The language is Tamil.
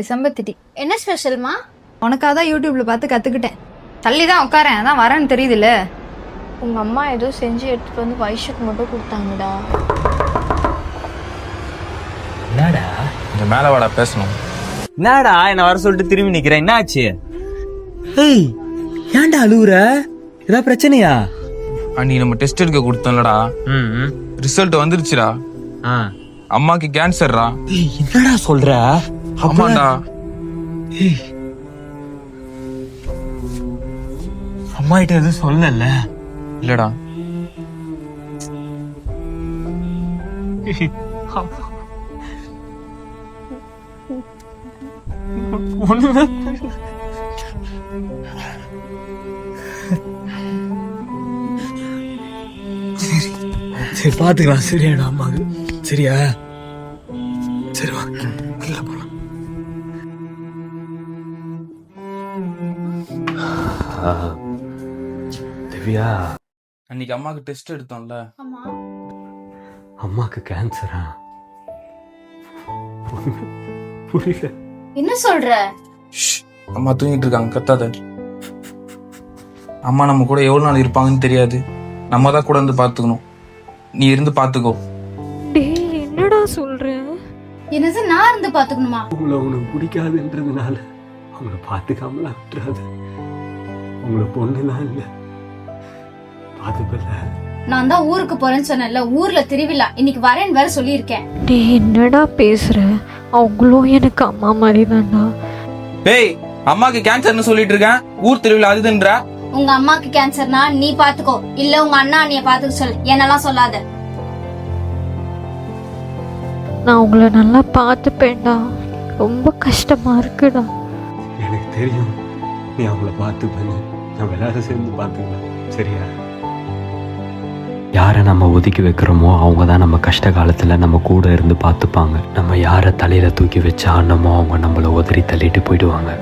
செம்பருத்தி டீ. என்ன ஸ்பெஷல்மா? உனக்காக தான் யூடியூப்ல பார்த்து கத்துக்கிட்டேன். தள்ளி தான் உட்காரேன், அதான் வரேன்னு தெரியுதுல்ல. உங்க அம்மா ஏதோ செஞ்சு எடுத்துட்டு வந்து வைஷுக்கு மட்டும் கொடுத்தாங்கடா. என்னடா இந்த மேல வாடா பேசணும். என்னடா என்ன வர சொல்லிட்டு திரும்பி நிக்கிறேன், என்ன ஆச்சு? ஏய் ஏன்டா அழுவுற? ஏதா பிரச்சனையா? அன்னைக்கு நம்ம டெஸ்ட் எடுக்க கொடுத்தோம்லடா, ரிசல்ட் வந்துருச்சுடா. அம்மாக்கு கேன்சர்ரா. என்னடா சொல்ற? ஆமாண்டா. அம்மா கிட்ட எதுவும் சொல்லல? இல்லடா. சரி பாத்துக்கலாம், சரியாடா அம்மாக்கு, சரியா? சரி வா உள்ள போலாம். திவ்யா, அன்னைக்கு அம்மாக்கு டெஸ்ட் எடுத்தோம்ல, ஆமா. அம்மாக்கு கேன்சரா? புரியல. என்ன சொல்ற? அம்மா தூங்கிட்டு இருக்காங்க, கத்தாத. அம்மா நம்ம கூட எவ்வளவு நாள் இருப்பாங்கன்னு தெரியாது, நம்ம தான் கூட இருந்து பாத்துக்கணும். நீ இருந்து பாத்துக்கோ. டேய் என்னடா சொல்ற? என்னது நான் இருந்து பாத்துக்கணுமா? உங்களை உனக்கு பிடிக்காதுன்றதுனால அவங்கள பாத்துக்காமலாம் விட்டுறாது. உங்களை பொண்ணுலாம் இல்ல, பாத்துப்பல. நான் தான் ஊருக்கு போறேன்னு சொன்னேன்ல, ஊர்ல திருவிழா, இன்னைக்கு வரேன்னு வேற சொல்லியிருக்கேன். டேய் என்னடா பேசுற? அவங்களும் எனக்கு அம்மா மாதிரி தான்டா. டேய், அம்மாக்கு கேன்சர்னு சொல்லிட்டு இருக்கேன், ஊர் திருவிழா அதுன்ற. உங்க அம்மாக்கு கேன்சர்னா நீ பாத்துக்கோ, இல்ல உங்க அண்ணா அண்ணிய பாத்துக்க சொல்லு, என்னெல்லாம் சொல்லாத. நான் உங்களை நல்லா பார்த்துப்பேன்டா. ரொம்ப கஷ்டமா இருக்குடா. எனக்கு தெரியும் நீ அவங்கள பார்த்துப்பேன்னு. நம்ம எல்லாரும் சேர்ந்து பார்த்துக்கலாம், சரியா? யாரை நம்ம ஒதுக்கி வைக்கிறோமோ அவங்க தான் நம்ம கஷ்ட காலத்தில் நம்ம கூட இருந்து பார்த்துப்பாங்க. நம்ம யாரை தலையில் தூக்கி வச்ச ஆனமோ அவங்க நம்மளை உதறி தள்ளிட்டு போயிடுவாங்க.